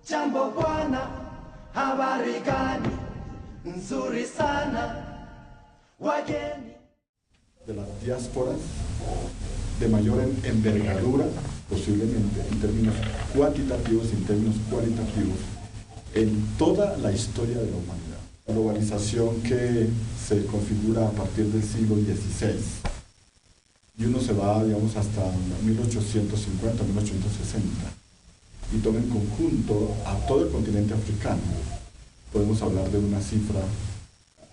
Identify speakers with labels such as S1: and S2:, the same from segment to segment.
S1: Jambo bwana, habari gani? Nzuri sana, wageni.
S2: De las diásporas de mayor envergadura, posiblemente en términos cuantitativos y en términos cualitativos, en toda la historia de la humanidad. Globalización que se configura a partir del siglo XVI. Y uno se va, digamos, hasta 1850, 1860. Y toma en conjunto a todo el continente africano. Podemos hablar de una cifra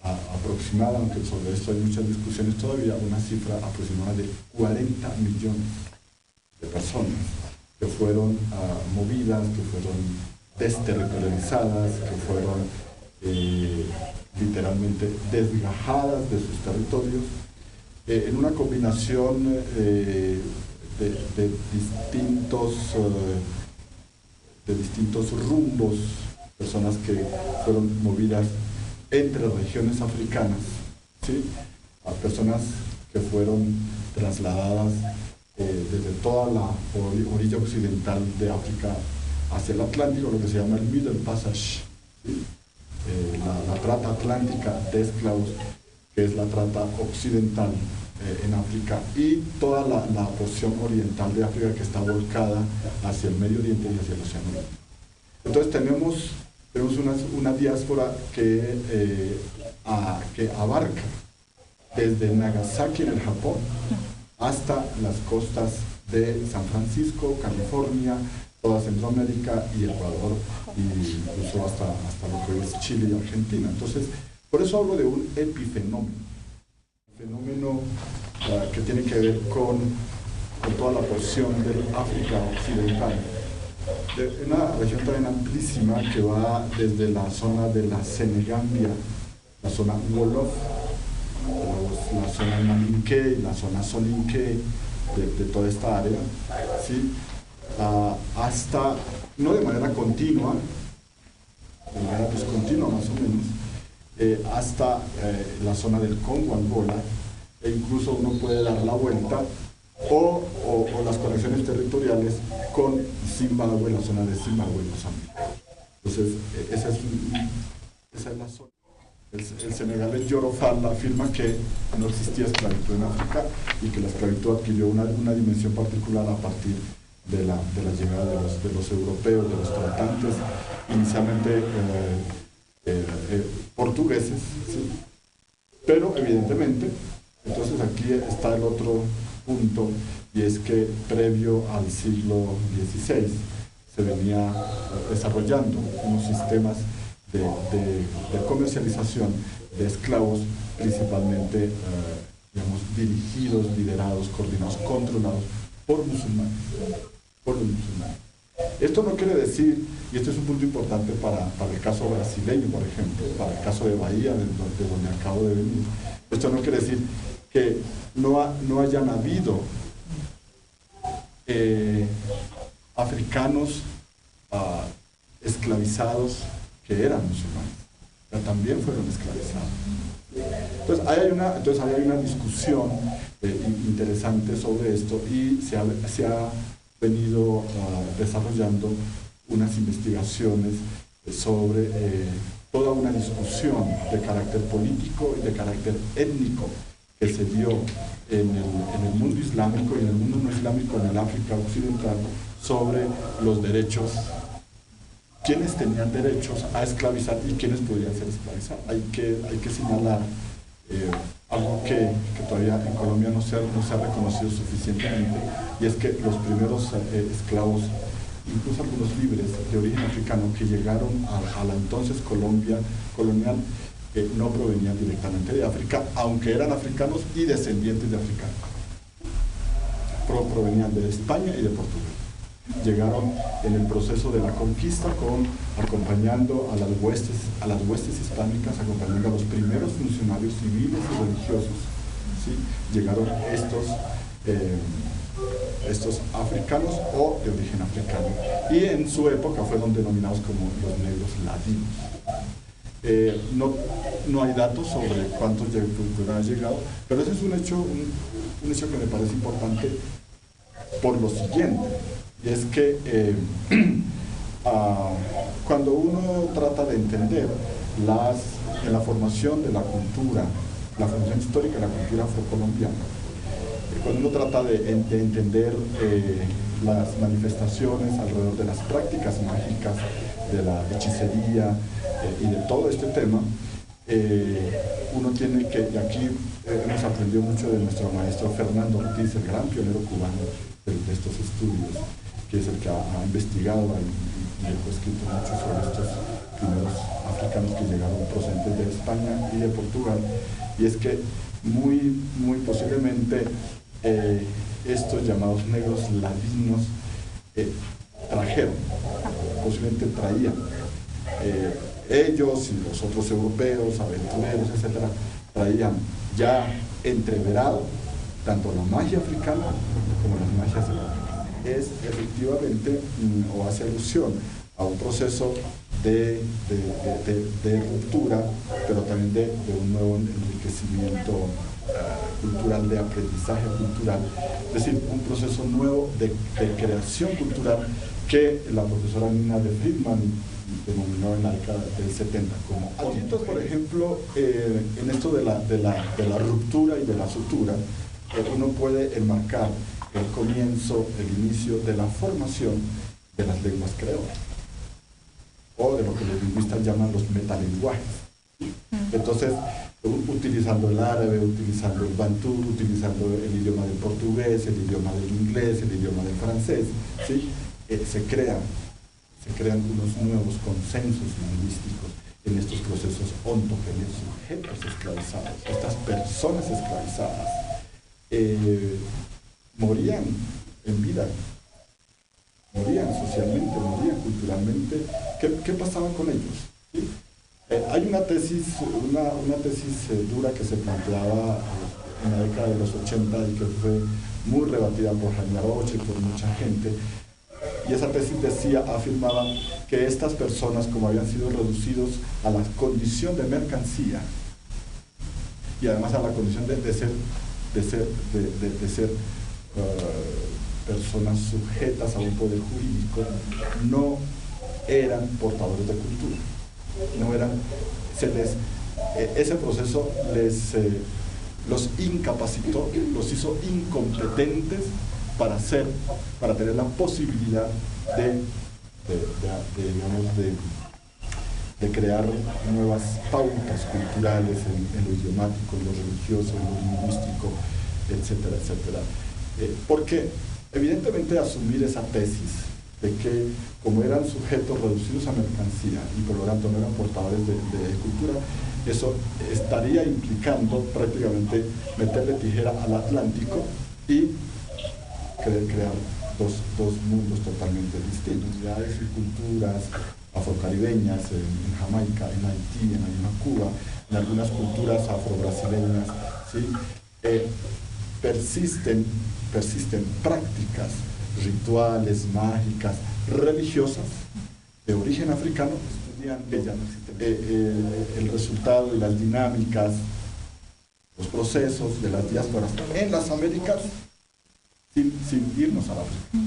S2: aproximada, aunque sobre esto hay muchas discusiones todavía, una cifra aproximada de 40 millones de personas que fueron movidas, que fueron desterritorializadas, que fueron literalmente desgajadas de sus territorios, en una combinación de distintos rumbos, personas que fueron movidas entre regiones africanas, ¿sí? A personas que fueron trasladadas desde toda la orilla occidental de África hacia el Atlántico, lo que se llama el Middle Passage, ¿sí? La trata atlántica de esclavos, que es la trata occidental en África, y toda la porción oriental de África que está volcada hacia el Medio Oriente y hacia el Océano Índico. Entonces tenemos una diáspora que abarca desde Nagasaki en el Japón hasta las costas de San Francisco, California, toda Centroamérica y Ecuador, y incluso hasta lo que es Chile y Argentina. Entonces, por eso hablo de un epifenómeno, que tiene que ver con toda la porción del África occidental, de una región también amplísima que va desde la zona de la Senegambia, la zona Wolof, la zona Malinké y la zona Soninké de toda esta área, ¿sí? Hasta, no de manera continua, de manera discontinua más o menos, hasta la zona del Congo, Angola, e incluso uno puede dar la vuelta o las conexiones territoriales con Zimbabue, la zona de Zimbabue y Mozambique. Entonces, esa es la zona. El senegalés Yoro Fall afirma que no existía esclavitud en África y que la esclavitud adquirió una dimensión particular a partir de la llegada de los europeos, de los tratantes, inicialmente portugueses, ¿sí? Pero evidentemente, entonces aquí está el otro punto, y es que previo al siglo XVI se venía desarrollando unos sistemas de comercialización de esclavos, principalmente digamos, dirigidos, liderados, coordinados, controlados por musulmanes, por los musulmanes. Esto no quiere decir, y este es un punto importante para el caso brasileño, por ejemplo, para el caso de Bahía, de donde acabo de venir, esto no quiere decir que no hayan habido africanos esclavizados que eran musulmanes, pero también fueron esclavizados. Entonces ahí hay una discusión interesante sobre esto, y se ha venido desarrollando unas investigaciones sobre toda una discusión de carácter político y de carácter étnico que se dio en el mundo islámico y en el mundo no islámico, en el África occidental, sobre los derechos, quiénes tenían derechos a esclavizar y quiénes podían ser esclavizados. Hay que señalar algo que todavía en Colombia no se ha reconocido suficientemente, y es que los primeros esclavos, incluso algunos libres de origen africano que llegaron a la entonces Colombia colonial, no provenían directamente de África, aunque eran africanos y descendientes de africanos. Provenían de España y de Portugal. Llegaron en el proceso de la conquista acompañando a las huestes hispánicas, acompañando a los primeros funcionarios civiles y religiosos, ¿sí? Llegaron estos africanos o de origen africano, y en su época fueron denominados como los negros ladinos. No hay datos sobre cuántos han llegado, pero ese es un hecho que me parece importante por lo siguiente, y es que cuando uno trata de entender en la formación de la cultura, la formación histórica de la cultura afrocolombiana, cuando uno trata de entender las manifestaciones alrededor de las prácticas mágicas, de la hechicería y de todo este tema, uno tiene que, y aquí hemos aprendido mucho de nuestro maestro Fernando Ortiz, el gran pionero cubano de estos estudios, que es el que ha investigado y ha escrito mucho sobre estos primeros africanos que llegaron procedentes de España y de Portugal, y es que muy posiblemente estos llamados negros ladinos trajeron, posiblemente traían, ellos y los otros europeos, aventureros, etcétera, traían ya entreverado tanto la magia africana como las magias europeas. Es efectivamente, o hace alusión a un proceso de ruptura, pero también de un nuevo enriquecimiento cultural, de aprendizaje cultural, es decir, un proceso nuevo de creación cultural que la profesora Nina de Friedman denominó en la década del 70 como auditos. Por ejemplo, en esto de la ruptura y de la sutura, uno puede enmarcar el comienzo, el inicio de la formación de las lenguas creolas, o de lo que los lingüistas llaman los metalenguajes. Entonces, utilizando el árabe, utilizando el bantú, utilizando el idioma del portugués, el idioma del inglés, el idioma del francés, ¿sí? Se crean unos nuevos consensos lingüísticos en estos procesos ontogéneos, sujetos esclavizados. Estas personas esclavizadas morían en vida, morían socialmente, morían culturalmente. ¿Qué pasaba con ellos? ¿Sí? Hay una tesis dura que se planteaba en la década de los 80 y que fue muy rebatida por Jaime Arocha y por mucha gente, y esa tesis afirmaba que estas personas, como habían sido reducidos a la condición de mercancía y además a la condición de ser personas sujetas a un poder jurídico, no eran portadores de cultura, no eran, ese proceso los incapacitó, los hizo incompetentes para tener la posibilidad de crear nuevas pautas culturales en lo idiomático, en lo religioso, en lo lingüístico, etcétera, etcétera. Porque evidentemente asumir esa tesis de que como eran sujetos reducidos a mercancía y por lo tanto no eran portadores de cultura, eso estaría implicando prácticamente meterle tijera al Atlántico y crear dos mundos totalmente distintos, identidades y culturas afrocaribeñas en Jamaica, en Haití, en alguna Cuba, en algunas culturas afrobrasileñas, ¿sí? Persisten prácticas rituales, mágicas, religiosas de origen africano, el resultado y las dinámicas, los procesos de las diásporas en las Américas sin irnos a África.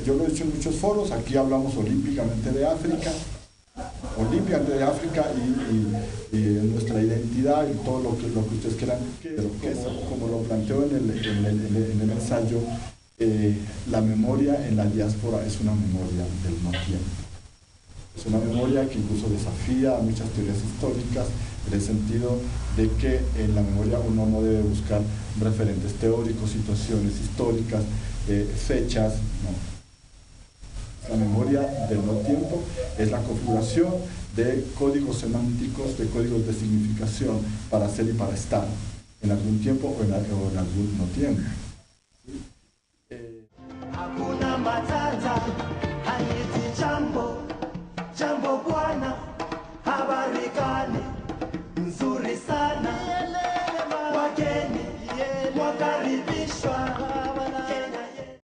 S2: Yo lo he dicho en muchos foros, aquí hablamos olímpicamente de África y nuestra identidad y todo lo que ustedes quieran, pero como lo planteo en el ensayo, la memoria en la diáspora es una memoria del no tiempo. Es una memoria que incluso desafía a muchas teorías históricas, en el sentido de que en la memoria uno no debe buscar referentes teóricos, situaciones históricas, fechas, no. La memoria del no tiempo es la configuración de códigos semánticos, de códigos de significación para ser y para estar, en algún tiempo o en algún no tiempo.